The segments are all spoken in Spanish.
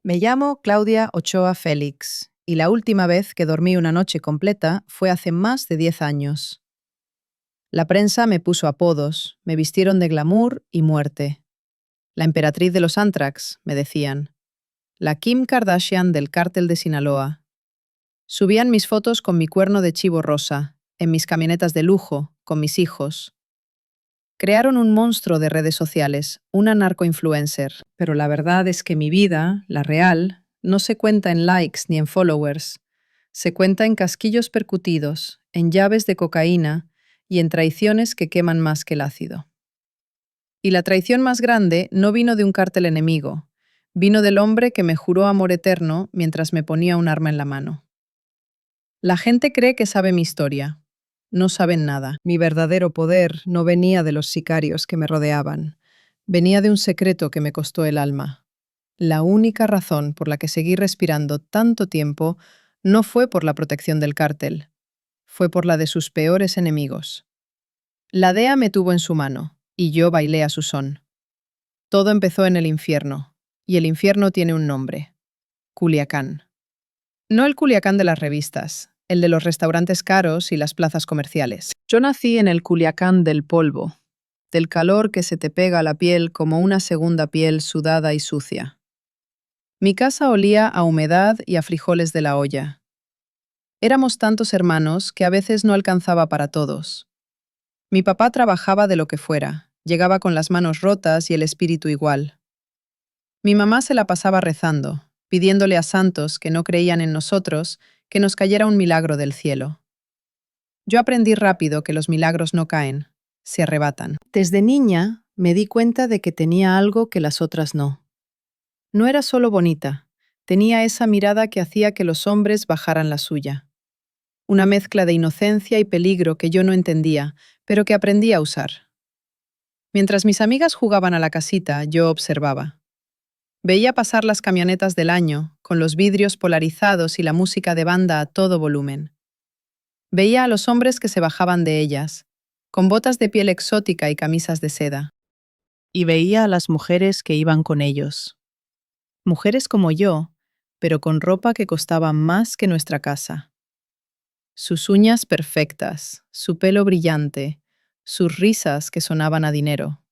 Me llamo Claudia Ochoa Félix y la última vez que dormí una noche completa fue hace más de 10 años. La prensa me puso apodos, me vistieron de glamour y muerte. La emperatriz de los Antrax, me decían. La Kim Kardashian del cártel de Sinaloa. Subían mis fotos con mi cuerno de chivo rosa, en mis camionetas de lujo, con mis hijos. Crearon un monstruo de redes sociales, una narcoinfluencer, pero la verdad es que mi vida, la real, no se cuenta en likes ni en followers. Se cuenta en casquillos percutidos, en llaves de cocaína y en traiciones que queman más que el ácido. Y la traición más grande no vino de un cártel enemigo, vino del hombre que me juró amor eterno mientras me ponía un arma en la mano. La gente cree que sabe mi historia. No saben nada. Mi verdadero poder no venía de los sicarios que me rodeaban. Venía de un secreto que me costó el alma. La única razón por la que seguí respirando tanto tiempo no fue por la protección del cártel. Fue por la de sus peores enemigos. La DEA me tuvo en su mano, y yo bailé a su son. Todo empezó en el infierno, y el infierno tiene un nombre: Culiacán. No el Culiacán de las revistas, el de los restaurantes caros y las plazas comerciales. Yo nací en el Culiacán del polvo, del calor que se te pega a la piel como una segunda piel sudada y sucia. Mi casa olía a humedad y a frijoles de la olla. Éramos tantos hermanos que a veces no alcanzaba para todos. Mi papá trabajaba de lo que fuera, llegaba con las manos rotas y el espíritu igual. Mi mamá se la pasaba rezando, pidiéndole a santos que no creían en nosotros que nos cayera un milagro del cielo. Yo aprendí rápido que los milagros no caen, se arrebatan. Desde niña me di cuenta de que tenía algo que las otras no. No era solo bonita, tenía esa mirada que hacía que los hombres bajaran la suya. Una mezcla de inocencia y peligro que yo no entendía, pero que aprendí a usar. Mientras mis amigas jugaban a la casita, yo observaba. Veía pasar las camionetas del año, con los vidrios polarizados y la música de banda a todo volumen. Veía a los hombres que se bajaban de ellas, con botas de piel exótica y camisas de seda. Y veía a las mujeres que iban con ellos. Mujeres como yo, pero con ropa que costaba más que nuestra casa. Sus uñas perfectas, su pelo brillante, sus risas que sonaban a dinero.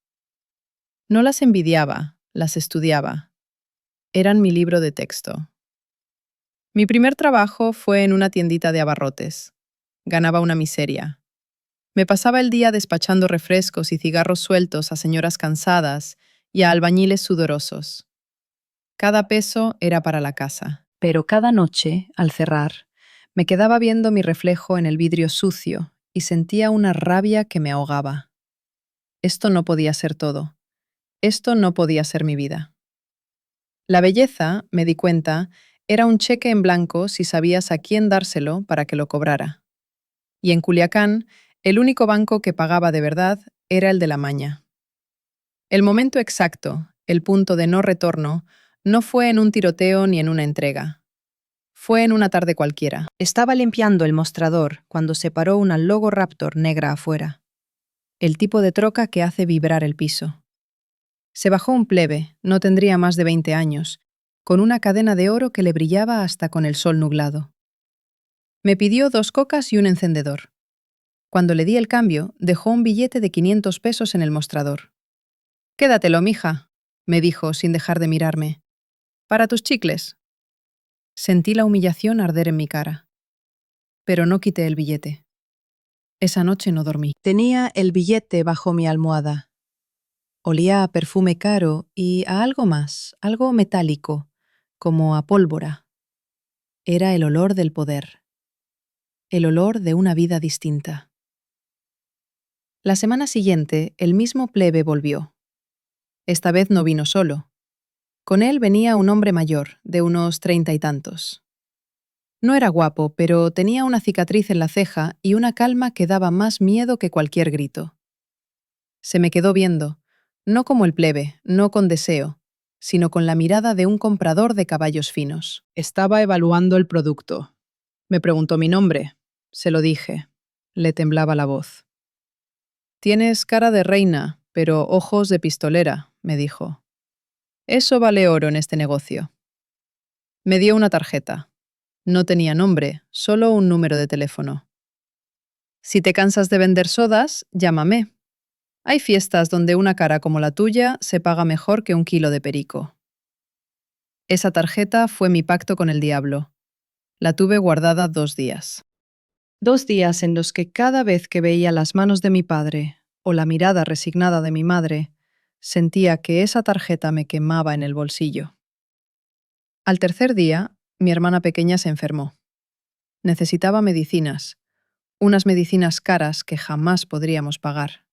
No las envidiaba, las estudiaba. Eran mi libro de texto. Mi primer trabajo fue en una tiendita de abarrotes. Ganaba una miseria. Me pasaba el día despachando refrescos y cigarros sueltos a señoras cansadas y a albañiles sudorosos. Cada peso era para la casa. Pero cada noche, al cerrar, me quedaba viendo mi reflejo en el vidrio sucio y sentía una rabia que me ahogaba. Esto no podía ser todo. Esto no podía ser mi vida. La belleza, me di cuenta, era un cheque en blanco si sabías a quién dárselo para que lo cobrara. Y en Culiacán, el único banco que pagaba de verdad era el de la maña. El momento exacto, el punto de no retorno, no fue en un tiroteo ni en una entrega. Fue en una tarde cualquiera. Estaba limpiando el mostrador cuando se paró una Logo Raptor negra afuera. El tipo de troca que hace vibrar el piso. Se bajó un plebe, no tendría más de 20 años, con una cadena de oro que le brillaba hasta con el sol nublado. Me pidió 2 cocas y un encendedor. Cuando le di el cambio, dejó un billete de 500 pesos en el mostrador. «Quédatelo, mija», me dijo sin dejar de mirarme. «Para tus chicles». Sentí la humillación arder en mi cara. Pero no quité el billete. Esa noche no dormí. Tenía el billete bajo mi almohada. Olía a perfume caro y a algo más, algo metálico, como a pólvora. Era el olor del poder. El olor de una vida distinta. La semana siguiente, el mismo plebe volvió. Esta vez no vino solo. Con él venía un hombre mayor, de unos 30 y tantos. No era guapo, pero tenía una cicatriz en la ceja y una calma que daba más miedo que cualquier grito. Se me quedó viendo, no como el plebe, no con deseo, sino con la mirada de un comprador de caballos finos. Estaba evaluando el producto. Me preguntó mi nombre. Se lo dije. Le temblaba la voz. «Tienes cara de reina, pero ojos de pistolera», me dijo. «Eso vale oro en este negocio». Me dio una tarjeta. No tenía nombre, solo un número de teléfono. Si te cansas de vender sodas, llámame. Hay fiestas donde una cara como la tuya se paga mejor que un kilo de perico. Esa tarjeta fue mi pacto con el diablo. La tuve guardada 2 días. 2 días en los que cada vez que veía las manos de mi padre o la mirada resignada de mi madre, sentía que esa tarjeta me quemaba en el bolsillo. Al tercer día, mi hermana pequeña se enfermó. Necesitaba medicinas, unas medicinas caras que jamás podríamos pagar.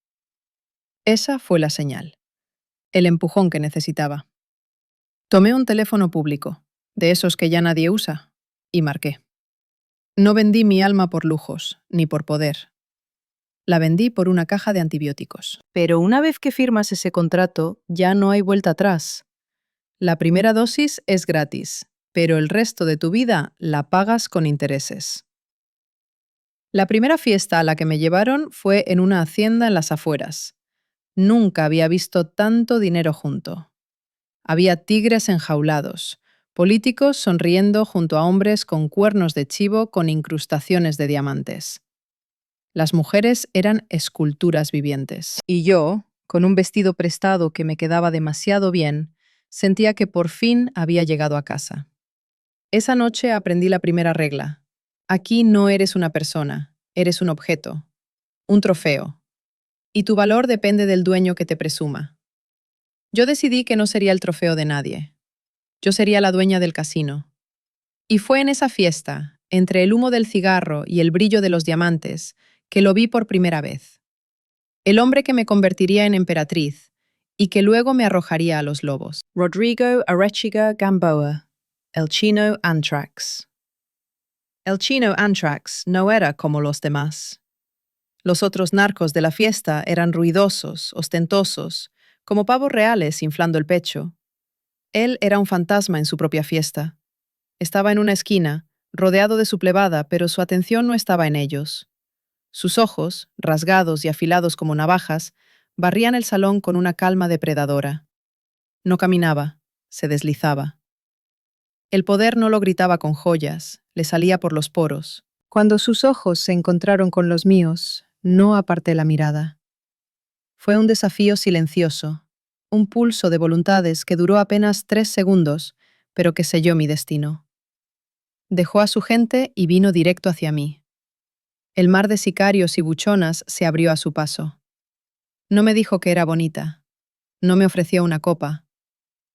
Esa fue la señal, el empujón que necesitaba. Tomé un teléfono público, de esos que ya nadie usa, y marqué. No vendí mi alma por lujos, ni por poder. La vendí por una caja de antibióticos. Pero una vez que firmas ese contrato, ya no hay vuelta atrás. La primera dosis es gratis, pero el resto de tu vida la pagas con intereses. La primera fiesta a la que me llevaron fue en una hacienda en las afueras. Nunca había visto tanto dinero junto. Había tigres enjaulados, políticos sonriendo junto a hombres con cuernos de chivo con incrustaciones de diamantes. Las mujeres eran esculturas vivientes. Y yo, con un vestido prestado que me quedaba demasiado bien, sentía que por fin había llegado a casa. Esa noche aprendí la primera regla. Aquí no eres una persona, eres un objeto, un trofeo. Y tu valor depende del dueño que te presuma. Yo decidí que no sería el trofeo de nadie. Yo sería la dueña del casino. Y fue en esa fiesta, entre el humo del cigarro y el brillo de los diamantes, que lo vi por primera vez. El hombre que me convertiría en emperatriz y que luego me arrojaría a los lobos. Rodrigo Arechiga Gamboa, el chino Antrax. El chino Antrax no era como los demás. Los otros narcos de la fiesta eran ruidosos, ostentosos, como pavos reales inflando el pecho. Él era un fantasma en su propia fiesta. Estaba en una esquina, rodeado de su plebada, pero su atención no estaba en ellos. Sus ojos, rasgados y afilados como navajas, barrían el salón con una calma depredadora. No caminaba, se deslizaba. El poder no lo gritaba con joyas, le salía por los poros. Cuando sus ojos se encontraron con los míos, no aparté la mirada. Fue un desafío silencioso, un pulso de voluntades que duró apenas 3 segundos, pero que selló mi destino. Dejó a su gente y vino directo hacia mí. El mar de sicarios y buchonas se abrió a su paso. No me dijo que era bonita. No me ofreció una copa.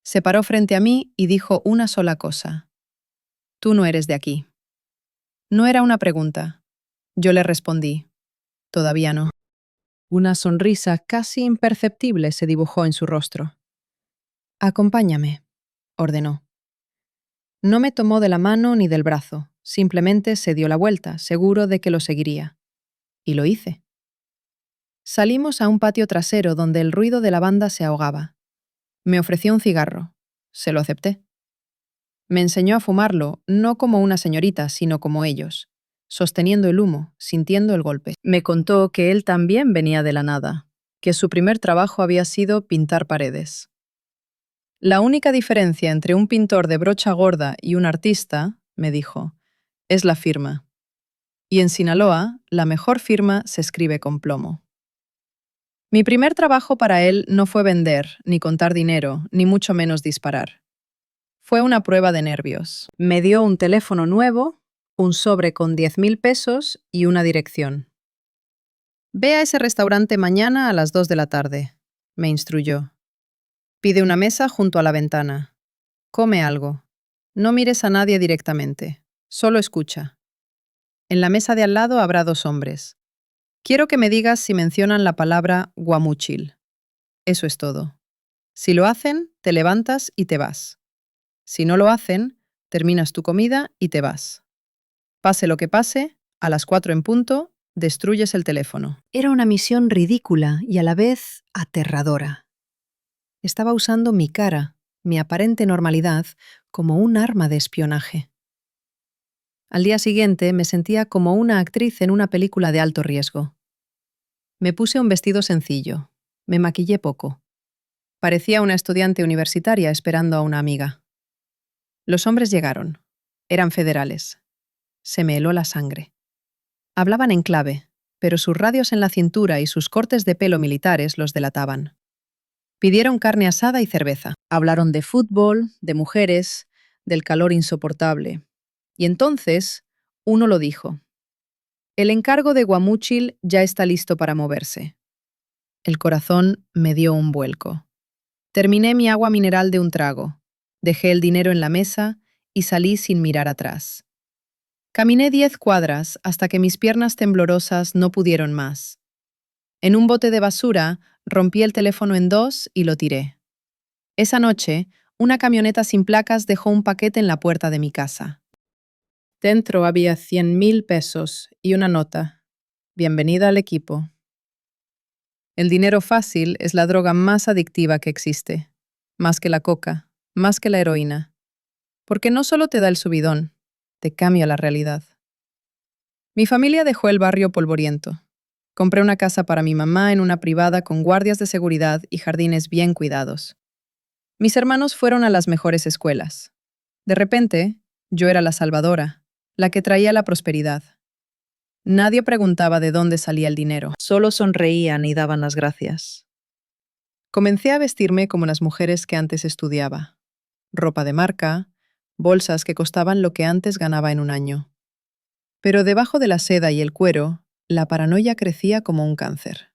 Se paró frente a mí y dijo una sola cosa. Tú no eres de aquí. No era una pregunta. Yo le respondí. Todavía no. Una sonrisa casi imperceptible se dibujó en su rostro. Acompáñame, ordenó. No me tomó de la mano ni del brazo, simplemente se dio la vuelta, seguro de que lo seguiría. Y lo hice. Salimos a un patio trasero donde el ruido de la banda se ahogaba. Me ofreció un cigarro. Se lo acepté. Me enseñó a fumarlo, no como una señorita, sino como ellos, sosteniendo el humo, sintiendo el golpe. Me contó que él también venía de la nada, que su primer trabajo había sido pintar paredes. La única diferencia entre un pintor de brocha gorda y un artista, me dijo, es la firma. Y en Sinaloa, la mejor firma se escribe con plomo. Mi primer trabajo para él no fue vender, ni contar dinero, ni mucho menos disparar. Fue una prueba de nervios. Me dio un teléfono nuevo, un sobre con 10,000 pesos y una dirección. Ve a ese restaurante mañana a las 2 de la tarde, me instruyó. Pide una mesa junto a la ventana. Come algo. No mires a nadie directamente. Solo escucha. En la mesa de al lado habrá 2 hombres. Quiero que me digas si mencionan la palabra guamúchil. Eso es todo. Si lo hacen, te levantas y te vas. Si no lo hacen, terminas tu comida y te vas. Pase lo que pase, a las 4 en punto, destruyes el teléfono. Era una misión ridícula y a la vez aterradora. Estaba usando mi cara, mi aparente normalidad, como un arma de espionaje. Al día siguiente me sentía como una actriz en una película de alto riesgo. Me puse un vestido sencillo. Me maquillé poco. Parecía una estudiante universitaria esperando a una amiga. Los hombres llegaron. Eran federales. Se me heló la sangre. Hablaban en clave, pero sus radios en la cintura y sus cortes de pelo militares los delataban. Pidieron carne asada y cerveza. Hablaron de fútbol, de mujeres, del calor insoportable. Y entonces, uno lo dijo. El encargo de Guamúchil ya está listo para moverse. El corazón me dio un vuelco. Terminé mi agua mineral de un trago, dejé el dinero en la mesa y salí sin mirar atrás. Caminé 10 cuadras hasta que mis piernas temblorosas no pudieron más. En un bote de basura, rompí el teléfono en dos y lo tiré. Esa noche, una camioneta sin placas dejó un paquete en la puerta de mi casa. Dentro había 100.000 pesos y una nota. Bienvenida al equipo. El dinero fácil es la droga más adictiva que existe. Más que la coca, más que la heroína. Porque no solo te da el subidón, te cambia la realidad. Mi familia dejó el barrio polvoriento. Compré una casa para mi mamá en una privada con guardias de seguridad y jardines bien cuidados. Mis hermanos fueron a las mejores escuelas. De repente, yo era la salvadora, la que traía la prosperidad. Nadie preguntaba de dónde salía el dinero, solo sonreían y daban las gracias. Comencé a vestirme como las mujeres que antes estudiaba. Ropa de marca, bolsas que costaban lo que antes ganaba en un año. Pero debajo de la seda y el cuero, la paranoia crecía como un cáncer.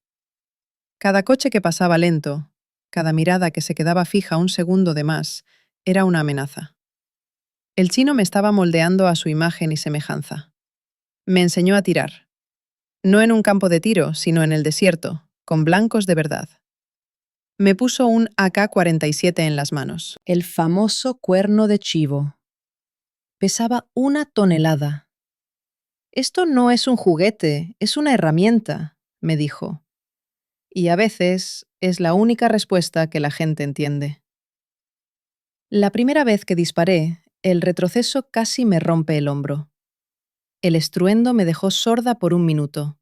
Cada coche que pasaba lento, cada mirada que se quedaba fija un segundo de más, era una amenaza. El chino me estaba moldeando a su imagen y semejanza. Me enseñó a tirar. No en un campo de tiro, sino en el desierto, con blancos de verdad. Me puso un AK-47 en las manos, el famoso cuerno de chivo. Pesaba 1 tonelada. Esto no es un juguete, es una herramienta, me dijo. Y a veces es la única respuesta que la gente entiende. La primera vez que disparé, el retroceso casi me rompe el hombro. El estruendo me dejó sorda por un minuto.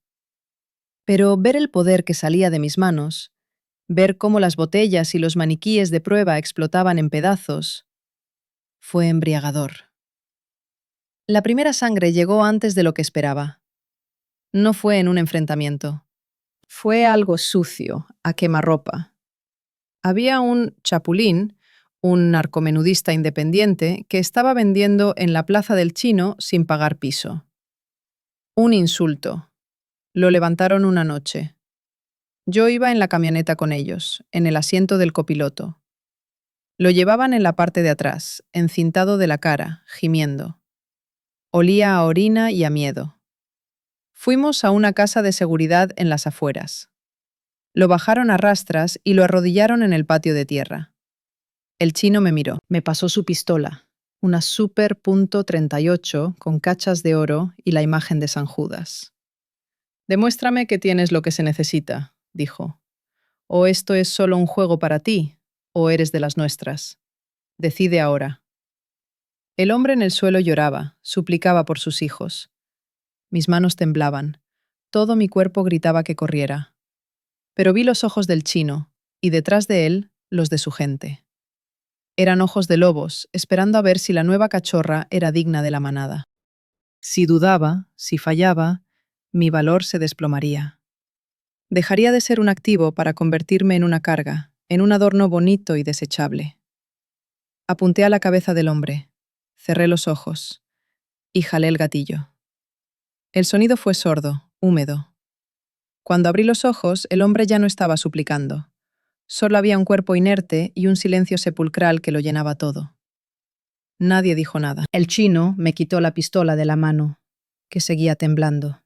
Pero ver el poder que salía de mis manos, ver cómo las botellas y los maniquíes de prueba explotaban en pedazos, fue embriagador. La primera sangre llegó antes de lo que esperaba. No fue en un enfrentamiento. Fue algo sucio, a quemarropa. Había un chapulín, un narcomenudista independiente, que estaba vendiendo en la Plaza del Chino sin pagar piso. Un insulto. Lo levantaron una noche. Yo iba en la camioneta con ellos, en el asiento del copiloto. Lo llevaban en la parte de atrás, encintado de la cara, gimiendo. Olía a orina y a miedo. Fuimos a una casa de seguridad en las afueras. Lo bajaron a rastras y lo arrodillaron en el patio de tierra. El chino me miró. Me pasó su pistola, una Super .38 con cachas de oro y la imagen de San Judas. «Demuéstrame que tienes lo que se necesita», dijo. «O esto es solo un juego para ti, o eres de las nuestras. Decide ahora». El hombre en el suelo lloraba, suplicaba por sus hijos. Mis manos temblaban. Todo mi cuerpo gritaba que corriera. Pero vi los ojos del chino, y detrás de él, los de su gente. Eran ojos de lobos, esperando a ver si la nueva cachorra era digna de la manada. Si dudaba, si fallaba, mi valor se desplomaría. Dejaría de ser un activo para convertirme en una carga, en un adorno bonito y desechable. Apunté a la cabeza del hombre, cerré los ojos y jalé el gatillo. El sonido fue sordo, húmedo. Cuando abrí los ojos, el hombre ya no estaba suplicando. Solo había un cuerpo inerte y un silencio sepulcral que lo llenaba todo. Nadie dijo nada. El chino me quitó la pistola de la mano, que seguía temblando,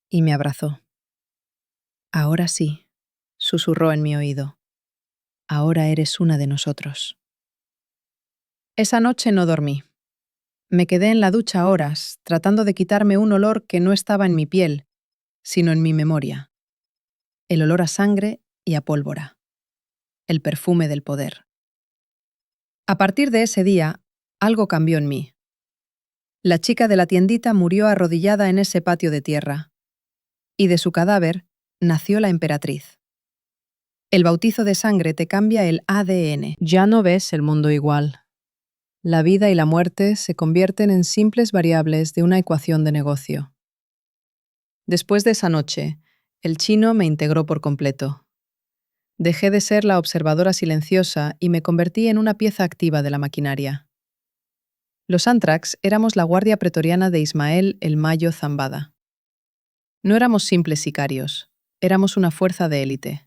y me abrazó. «Ahora sí», susurró en mi oído. «Ahora eres una de nosotros». Esa noche no dormí. Me quedé en la ducha horas, tratando de quitarme un olor que no estaba en mi piel, sino en mi memoria. El olor a sangre y a pólvora. El perfume del poder. A partir de ese día, algo cambió en mí. La chica de la tiendita murió arrodillada en ese patio de tierra, y de su cadáver nació la emperatriz. El bautizo de sangre te cambia el ADN. Ya no ves el mundo igual. La vida y la muerte se convierten en simples variables de una ecuación de negocio. Después de esa noche, el chino me integró por completo. Dejé de ser la observadora silenciosa y me convertí en una pieza activa de la maquinaria. Los Antrax éramos la guardia pretoriana de Ismael el Mayo Zambada. No éramos simples sicarios, éramos una fuerza de élite.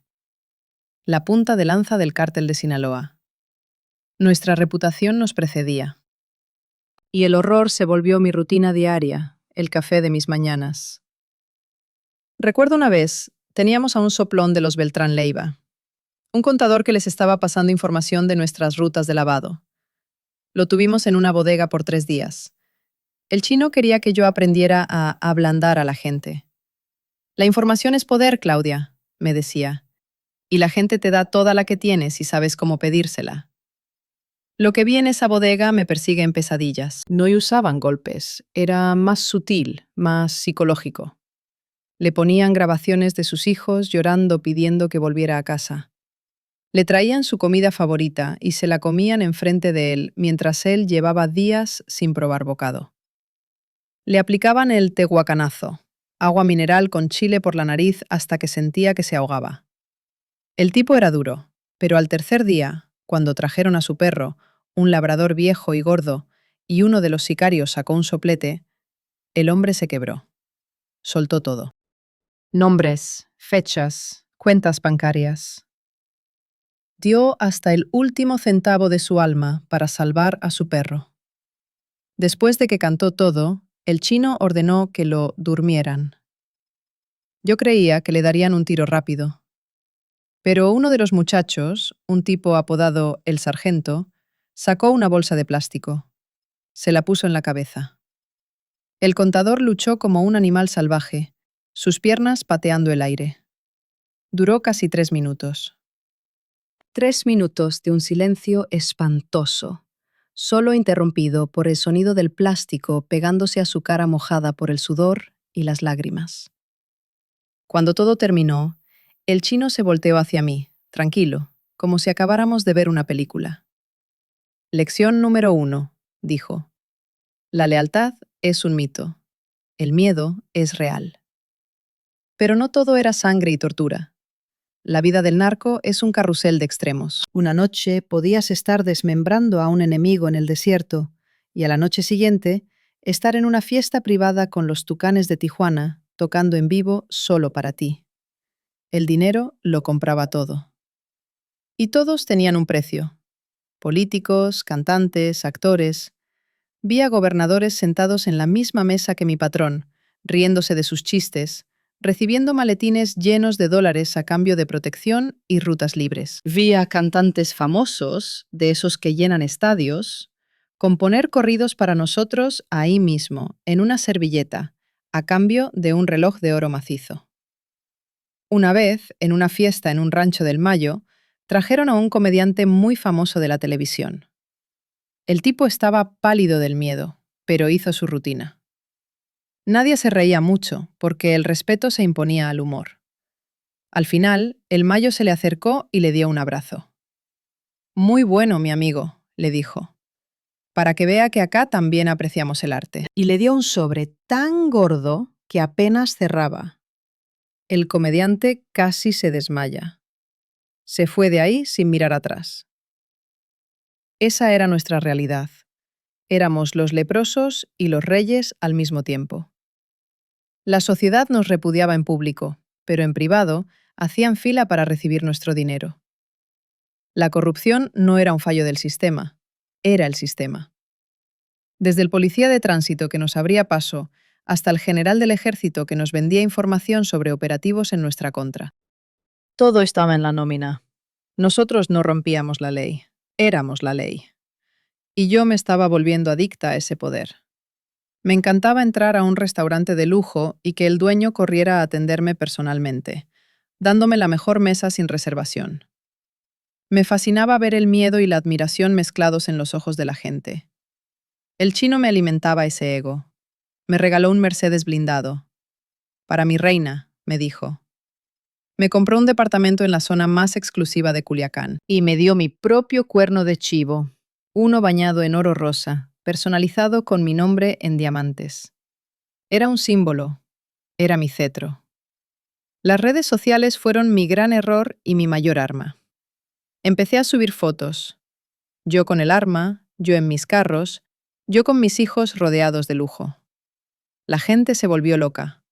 La punta de lanza del cártel de Sinaloa. Nuestra reputación nos precedía. Y el horror se volvió mi rutina diaria, el café de mis mañanas. Recuerdo una vez, teníamos a un soplón de los Beltrán Leiva, un contador que les estaba pasando información de nuestras rutas de lavado. Lo tuvimos en una bodega por 3 días. El chino quería que yo aprendiera a ablandar a la gente. La información es poder, Claudia, me decía, y la gente te da toda la que tienes si sabes cómo pedírsela. Lo que vi en esa bodega me persigue en pesadillas. No usaban golpes, era más sutil, más psicológico. Le ponían grabaciones de sus hijos llorando pidiendo que volviera a casa. Le traían su comida favorita y se la comían enfrente de él mientras él llevaba días sin probar bocado. Le aplicaban el tehuacanazo, agua mineral con chile por la nariz hasta que sentía que se ahogaba. El tipo era duro, pero al tercer día, cuando trajeron a su perro, un labrador viejo y gordo, y uno de los sicarios sacó un soplete, el hombre se quebró. Soltó todo. Nombres, fechas, cuentas bancarias. Dio hasta el último centavo de su alma para salvar a su perro. Después de que cantó todo, el chino ordenó que lo durmieran. Yo creía que le darían un tiro rápido. Pero uno de los muchachos, un tipo apodado el sargento, sacó una bolsa de plástico. Se la puso en la cabeza. El contador luchó como un animal salvaje, sus piernas pateando el aire. Duró casi 3 minutos. 3 minutos de un silencio espantoso, solo interrumpido por el sonido del plástico pegándose a su cara mojada por el sudor y las lágrimas. Cuando todo terminó, el chino se volteó hacia mí, tranquilo, como si acabáramos de ver una película. Lección número 1, dijo. La lealtad es un mito. El miedo es real. Pero no todo era sangre y tortura. La vida del narco es un carrusel de extremos. Una noche podías estar desmembrando a un enemigo en el desierto y a la noche siguiente estar en una fiesta privada con los Tucanes de Tijuana, tocando en vivo solo para ti. El dinero lo compraba todo. Y todos tenían un precio. Políticos, cantantes, actores. Vi a gobernadores sentados en la misma mesa que mi patrón, riéndose de sus chistes, recibiendo maletines llenos de dólares a cambio de protección y rutas libres. Vi a cantantes famosos, de esos que llenan estadios, componer corridos para nosotros ahí mismo, en una servilleta, a cambio de un reloj de oro macizo. Una vez, en una fiesta en un rancho del Mayo, trajeron a un comediante muy famoso de la televisión. El tipo estaba pálido del miedo, pero hizo su rutina. Nadie se reía mucho, porque el respeto se imponía al humor. Al final, el Mayo se le acercó y le dio un abrazo. «Muy bueno, mi amigo», le dijo, «para que vea que acá también apreciamos el arte». Y le dio un sobre tan gordo que apenas cerraba. El comediante casi se desmaya. Se fue de ahí sin mirar atrás. Esa era nuestra realidad. Éramos los leprosos y los reyes al mismo tiempo. La sociedad nos repudiaba en público, pero en privado hacían fila para recibir nuestro dinero. La corrupción no era un fallo del sistema, era el sistema. Desde el policía de tránsito que nos abría paso hasta el general del ejército que nos vendía información sobre operativos en nuestra contra. Todo estaba en la nómina. Nosotros no rompíamos la ley, éramos la ley. Y yo me estaba volviendo adicta a ese poder. Me encantaba entrar a un restaurante de lujo y que el dueño corriera a atenderme personalmente, dándome la mejor mesa sin reservación. Me fascinaba ver el miedo y la admiración mezclados en los ojos de la gente. El chino me alimentaba ese ego. Me regaló un Mercedes blindado. «Para mi reina», me dijo. Me compró un departamento en la zona más exclusiva de Culiacán y me dio mi propio cuerno de chivo. uno bañado en oro rosa, personalizado con mi nombre en diamantes. Era un símbolo, era mi cetro. Las redes sociales fueron mi gran error y mi mayor arma. Empecé a subir fotos, yo con el arma, yo en mis carros, yo con mis hijos rodeados de lujo. La gente se volvió loca.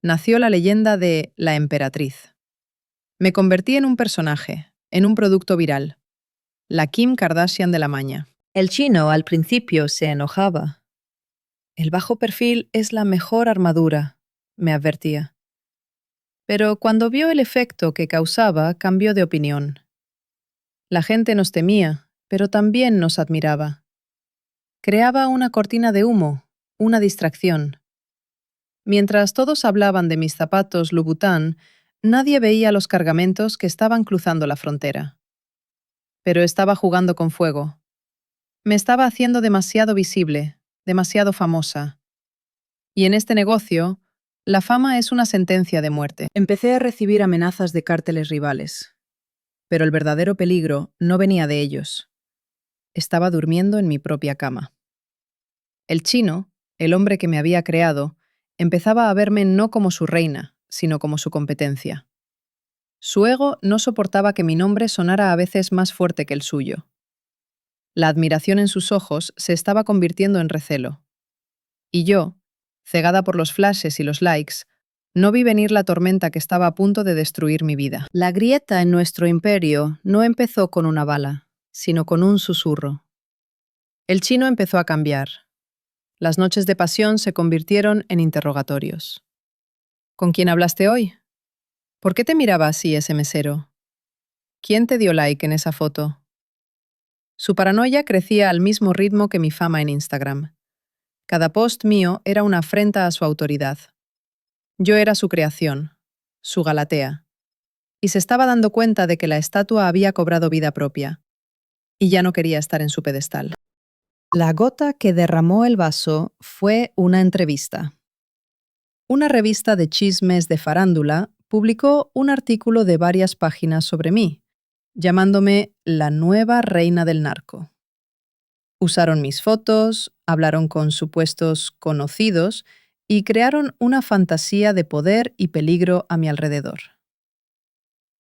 Nació la leyenda de la emperatriz. Me convertí en un personaje, en un producto viral, la Kim Kardashian de la maña. El chino al principio se enojaba. El bajo perfil es la mejor armadura, me advertía. Pero cuando vio el efecto que causaba, cambió de opinión. La gente nos temía, pero también nos admiraba. Creaba una cortina de humo, una distracción. Mientras todos hablaban de mis zapatos Louboutin, nadie veía los cargamentos que estaban cruzando la frontera. Pero estaba jugando con fuego. Me estaba haciendo demasiado visible, demasiado famosa. Y en este negocio, la fama es una sentencia de muerte. Empecé a recibir amenazas de cárteles rivales. Pero el verdadero peligro no venía de ellos. Estaba durmiendo en mi propia cama. El chino, el hombre que me había creado, empezaba a verme no como su reina, sino como su competencia. Su ego no soportaba que mi nombre sonara a veces más fuerte que el suyo. La admiración en sus ojos se estaba convirtiendo en recelo. Y yo, cegada por los flashes y los likes, no vi venir la tormenta que estaba a punto de destruir mi vida. La grieta en nuestro imperio no empezó con una bala, sino con un susurro. El chino empezó a cambiar. Las noches de pasión se convirtieron en interrogatorios. ¿Con quién hablaste hoy? ¿Por qué te miraba así ese mesero? ¿Quién te dio like en esa foto? Su paranoia crecía al mismo ritmo que mi fama en Instagram. Cada post mío era una afrenta a su autoridad. Yo era su creación, su Galatea. Y se estaba dando cuenta de que la estatua había cobrado vida propia, y ya no quería estar en su pedestal. La gota que derramó el vaso fue una entrevista. Una revista de chismes de farándula publicó un artículo de varias páginas sobre mí, llamándome la nueva reina del narco. Usaron mis fotos, hablaron con supuestos conocidos y crearon una fantasía de poder y peligro a mi alrededor.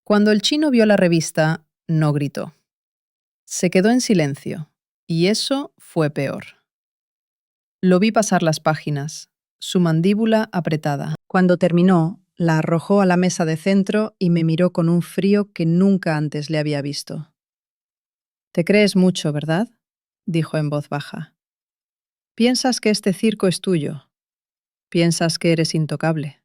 Cuando el chino vio la revista, no gritó. Se quedó en silencio, y eso fue peor. Lo vi pasar las páginas, su mandíbula apretada. Cuando terminó, la arrojó a la mesa de centro y me miró con un frío que nunca antes le había visto. «Te crees mucho, ¿verdad?», dijo en voz baja. «Piensas que este circo es tuyo. Piensas que eres intocable».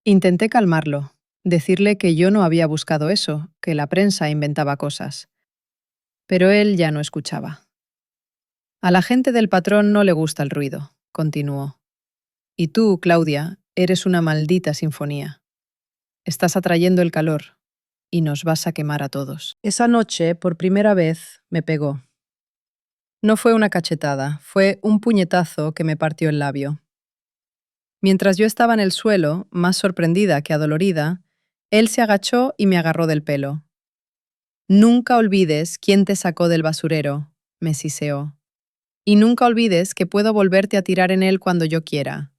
Intenté calmarlo, decirle que yo no había buscado eso, que la prensa inventaba cosas. Pero él ya no escuchaba. «A la gente del patrón no le gusta el ruido», continuó. «Y tú, Claudia, eres una maldita sinfonía. Estás atrayendo el calor y nos vas a quemar a todos». Esa noche, por primera vez, me pegó. No fue una cachetada, fue un puñetazo que me partió el labio. Mientras yo estaba en el suelo, más sorprendida que adolorida, él se agachó y me agarró del pelo. «Nunca olvides quién te sacó del basurero», me siseó. «Y nunca olvides que puedo volverte a tirar en él cuando yo quiera».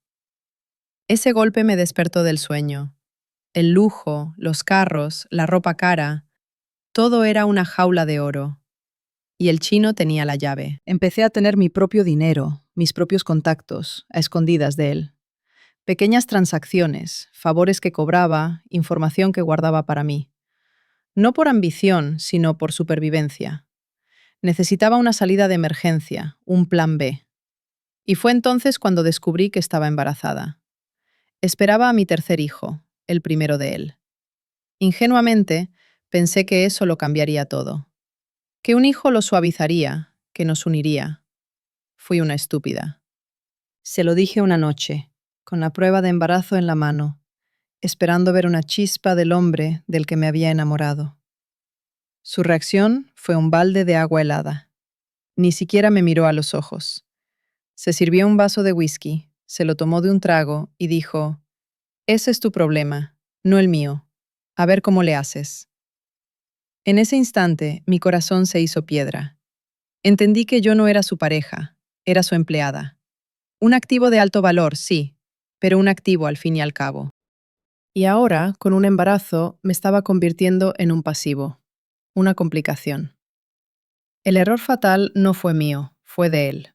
Ese golpe me despertó del sueño. El lujo, los carros, la ropa cara, todo era una jaula de oro. Y el chino tenía la llave. Empecé a tener mi propio dinero, mis propios contactos, a escondidas de él. Pequeñas transacciones, favores que cobraba, información que guardaba para mí. No por ambición, sino por supervivencia. Necesitaba una salida de emergencia, un plan B. Y fue entonces cuando descubrí que estaba embarazada. Esperaba a mi tercer hijo, el primero de él. Ingenuamente, pensé que eso lo cambiaría todo. Que un hijo lo suavizaría, que nos uniría. Fui una estúpida. Se lo dije una noche, con la prueba de embarazo en la mano, esperando ver una chispa del hombre del que me había enamorado. Su reacción fue un balde de agua helada. Ni siquiera me miró a los ojos. Se sirvió un vaso de whisky, se lo tomó de un trago y dijo: «Ese es tu problema, no el mío. A ver cómo le haces». En ese instante, mi corazón se hizo piedra. Entendí que yo no era su pareja, era su empleada. Un activo de alto valor, sí, pero un activo al fin y al cabo. Y ahora, con un embarazo, me estaba convirtiendo en un pasivo, una complicación. El error fatal no fue mío, fue de él.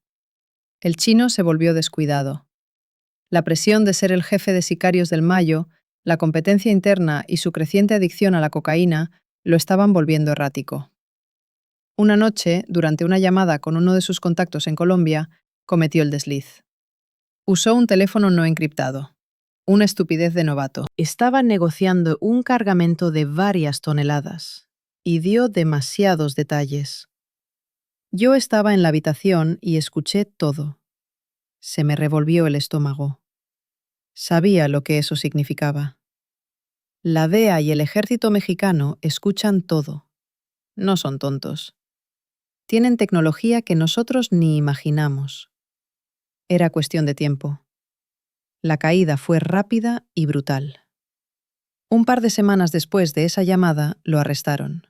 El chino se volvió descuidado. La presión de ser el jefe de sicarios del Mayo, la competencia interna y su creciente adicción a la cocaína lo estaban volviendo errático. Una noche, durante una llamada con uno de sus contactos en Colombia, cometió el desliz. Usó un teléfono no encriptado. Una estupidez de novato. Estaba negociando un cargamento de varias toneladas y dio demasiados detalles. Yo estaba en la habitación y escuché todo. Se me revolvió el estómago. Sabía lo que eso significaba. La DEA y el ejército mexicano escuchan todo. No son tontos. Tienen tecnología que nosotros ni imaginamos. Era cuestión de tiempo. La caída fue rápida y brutal. Un par de semanas después de esa llamada, lo arrestaron.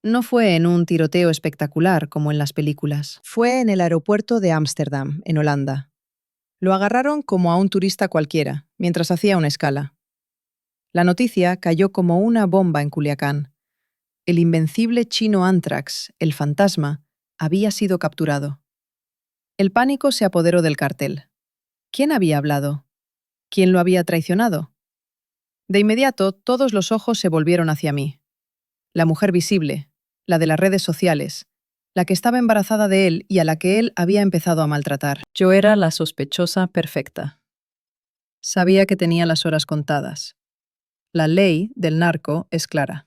No fue en un tiroteo espectacular como en las películas. Fue en el aeropuerto de Ámsterdam, en Holanda. Lo agarraron como a un turista cualquiera, mientras hacía una escala. La noticia cayó como una bomba en Culiacán. El invencible chino Anthrax, el fantasma, había sido capturado. El pánico se apoderó del cartel. ¿Quién había hablado? ¿Quién lo había traicionado? De inmediato, todos los ojos se volvieron hacia mí. La mujer visible, la de las redes sociales, la que estaba embarazada de él y a la que él había empezado a maltratar. Yo era la sospechosa perfecta. Sabía que tenía las horas contadas. La ley del narco es clara.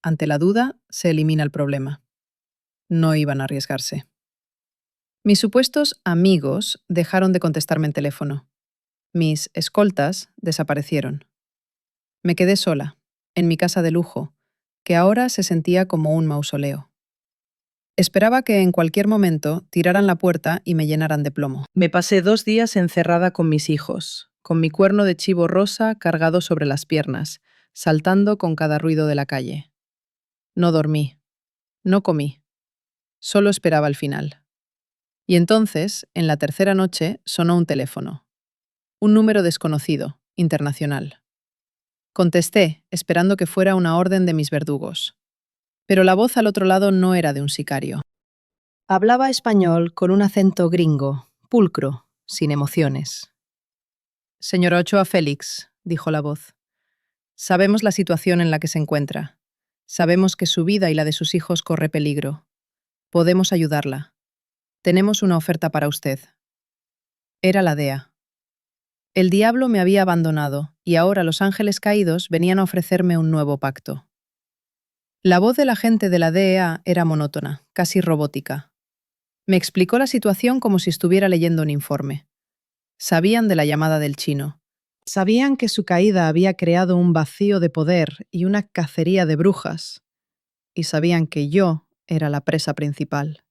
Ante la duda, se elimina el problema. No iban a arriesgarse. Mis supuestos amigos dejaron de contestarme en teléfono. Mis escoltas desaparecieron. Me quedé sola, en mi casa de lujo, que ahora se sentía como un mausoleo. Esperaba que en cualquier momento tiraran la puerta y me llenaran de plomo. Me pasé 2 días encerrada con mis hijos, con mi cuerno de chivo rosa cargado sobre las piernas, saltando con cada ruido de la calle. No dormí, no comí, solo esperaba el final. Y entonces, en la tercera noche, sonó un teléfono. Un número desconocido, internacional. Contesté, esperando que fuera una orden de mis verdugos. Pero la voz al otro lado no era de un sicario. Hablaba español con un acento gringo, pulcro, sin emociones. Señora Ochoa Félix, dijo la voz. Sabemos la situación en la que se encuentra. Sabemos que su vida y la de sus hijos corre peligro. Podemos ayudarla. Tenemos una oferta para usted. Era la DEA. El diablo me había abandonado y ahora los ángeles caídos venían a ofrecerme un nuevo pacto. La voz del agente de la DEA era monótona, casi robótica. Me explicó la situación como si estuviera leyendo un informe. Sabían de la llamada del chino. Sabían que su caída había creado un vacío de poder y una cacería de brujas. Y sabían que yo era la presa principal.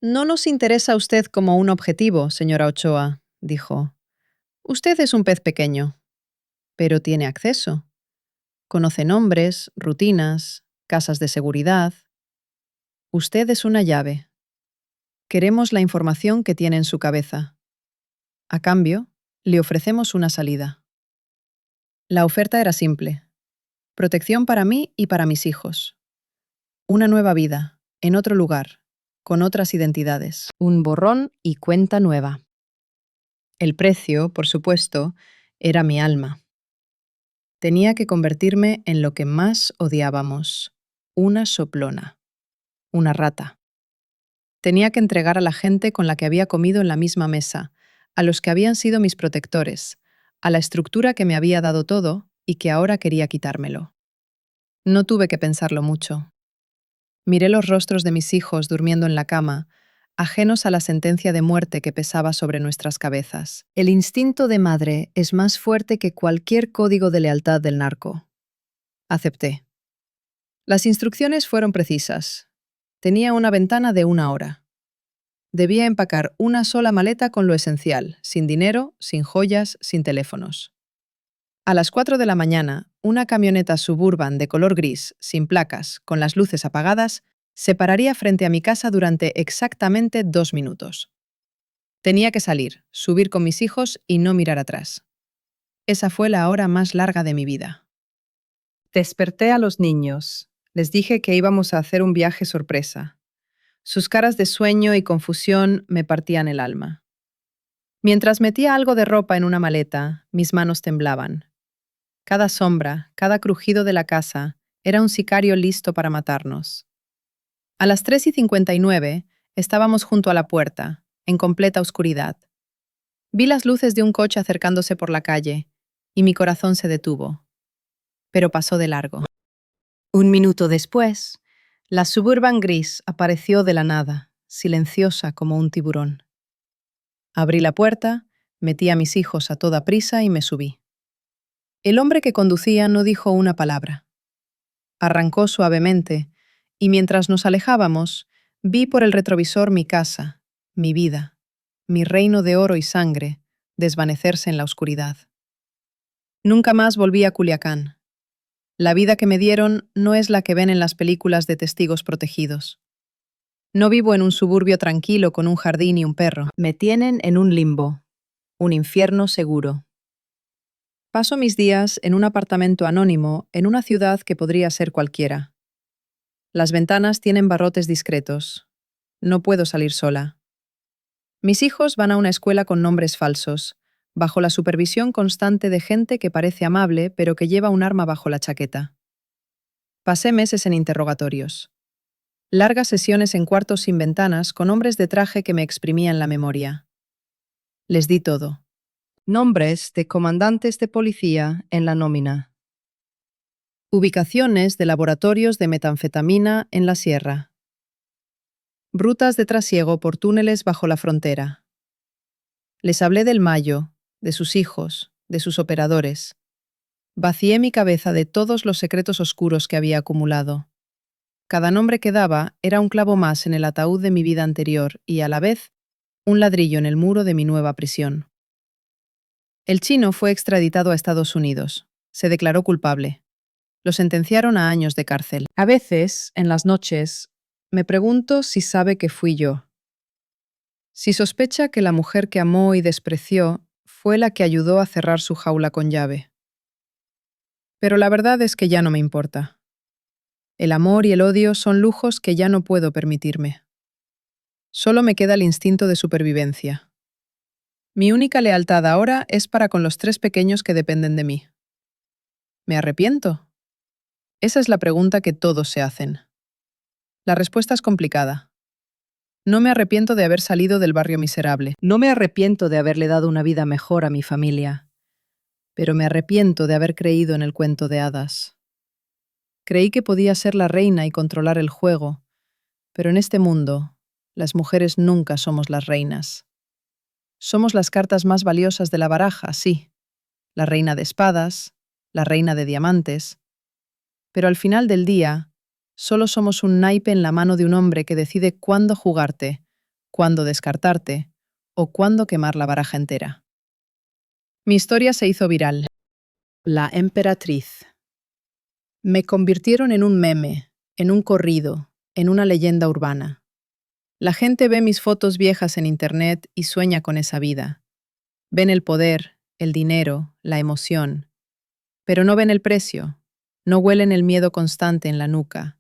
No nos interesa usted como un objetivo, señora Ochoa, dijo. Usted es un pez pequeño, pero tiene acceso. Conoce nombres, rutinas, casas de seguridad. Usted es una llave. Queremos la información que tiene en su cabeza. A cambio, le ofrecemos una salida. La oferta era simple. Protección para mí y para mis hijos. Una nueva vida, en otro lugar, con otras identidades. Un borrón y cuenta nueva. El precio, por supuesto, era mi alma. Tenía que convertirme en lo que más odiábamos, una soplona, una rata. Tenía que entregar a la gente con la que había comido en la misma mesa, a los que habían sido mis protectores, a la estructura que me había dado todo y que ahora quería quitármelo. No tuve que pensarlo mucho. Miré los rostros de mis hijos durmiendo en la cama, ajenos a la sentencia de muerte que pesaba sobre nuestras cabezas. El instinto de madre es más fuerte que cualquier código de lealtad del narco. Acepté. Las instrucciones fueron precisas. Tenía una ventana de 1 hora. Debía empacar una sola maleta con lo esencial, sin dinero, sin joyas, sin teléfonos. A las 4 de la mañana, una camioneta Suburban de color gris, sin placas, con las luces apagadas, Se pararía frente a mi casa durante exactamente 2 minutos. Tenía que salir, subir con mis hijos y no mirar atrás. Esa fue la hora más larga de mi vida. Desperté a los niños. Les dije que íbamos a hacer un viaje sorpresa. Sus caras de sueño y confusión me partían el alma. Mientras metía algo de ropa en una maleta, mis manos temblaban. Cada sombra, cada crujido de la casa, era un sicario listo para matarnos. A las 3:59 estábamos junto a la puerta, en completa oscuridad. Vi las luces de un coche acercándose por la calle, y mi corazón se detuvo. Pero pasó de largo. 1 minuto después, la Suburban gris apareció de la nada, silenciosa como un tiburón. Abrí la puerta, metí a mis hijos a toda prisa y me subí. El hombre que conducía no dijo una palabra. Arrancó suavemente, y mientras nos alejábamos, vi por el retrovisor mi casa, mi vida, mi reino de oro y sangre, desvanecerse en la oscuridad. Nunca más volví a Culiacán. La vida que me dieron no es la que ven en las películas de testigos protegidos. No vivo en un suburbio tranquilo con un jardín y un perro. Me tienen en un limbo, un infierno seguro. Paso mis días en un apartamento anónimo en una ciudad que podría ser cualquiera. Las ventanas tienen barrotes discretos. No puedo salir sola. Mis hijos van a una escuela con nombres falsos, bajo la supervisión constante de gente que parece amable pero que lleva un arma bajo la chaqueta. Pasé meses en interrogatorios. Largas sesiones en cuartos sin ventanas con hombres de traje que me exprimían la memoria. Les di todo. Nombres de comandantes de policía en la nómina. Ubicaciones de laboratorios de metanfetamina en la sierra. Rutas de trasiego por túneles bajo la frontera. Les hablé del Mayo, de sus hijos, de sus operadores. Vacié mi cabeza de todos los secretos oscuros que había acumulado. Cada nombre que daba era un clavo más en el ataúd de mi vida anterior y, a la vez, un ladrillo en el muro de mi nueva prisión. El chino fue extraditado a Estados Unidos. Se declaró culpable. Lo sentenciaron a años de cárcel. A veces, en las noches, me pregunto si sabe que fui yo. Si sospecha que la mujer que amó y despreció fue la que ayudó a cerrar su jaula con llave. Pero la verdad es que ya no me importa. El amor y el odio son lujos que ya no puedo permitirme. Solo me queda el instinto de supervivencia. Mi única lealtad ahora es para con los 3 pequeños que dependen de mí. ¿Me arrepiento? Esa es la pregunta que todos se hacen. La respuesta es complicada. No me arrepiento de haber salido del barrio miserable. No me arrepiento de haberle dado una vida mejor a mi familia. Pero me arrepiento de haber creído en el cuento de hadas. Creí que podía ser la reina y controlar el juego, pero en este mundo, las mujeres nunca somos las reinas. Somos las cartas más valiosas de la baraja, sí. La reina de espadas, la reina de diamantes. Pero al final del día, solo somos un naipe en la mano de un hombre que decide cuándo jugarte, cuándo descartarte o cuándo quemar la baraja entera. Mi historia se hizo viral. La emperatriz. Me convirtieron en un meme, en un corrido, en una leyenda urbana. La gente ve mis fotos viejas en internet y sueña con esa vida. Ven el poder, el dinero, la emoción. Pero no ven el precio. No huelen el miedo constante en la nuca.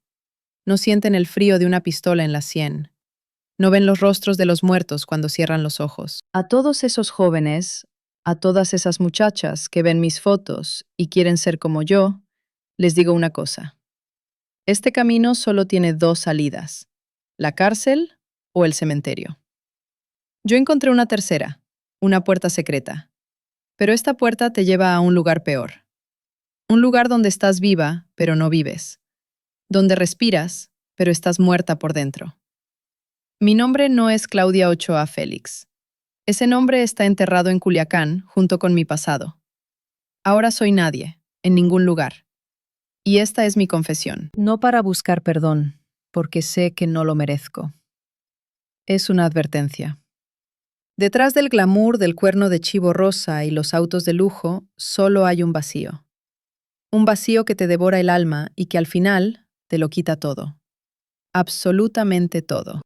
No sienten el frío de una pistola en la sien. No ven los rostros de los muertos cuando cierran los ojos. A todos esos jóvenes, a todas esas muchachas que ven mis fotos y quieren ser como yo, les digo una cosa. Este camino solo tiene 2 salidas: la cárcel o el cementerio. Yo encontré una tercera, una puerta secreta. Pero esta puerta te lleva a un lugar peor. Un lugar donde estás viva, pero no vives. Donde respiras, pero estás muerta por dentro. Mi nombre no es Claudia Ochoa Félix. Ese nombre está enterrado en Culiacán junto con mi pasado. Ahora soy nadie, en ningún lugar. Y esta es mi confesión. No para buscar perdón, porque sé que no lo merezco. Es una advertencia. Detrás del glamour del cuerno de chivo rosa y los autos de lujo, solo hay un vacío. Un vacío que te devora el alma y que al final te lo quita todo. Absolutamente todo.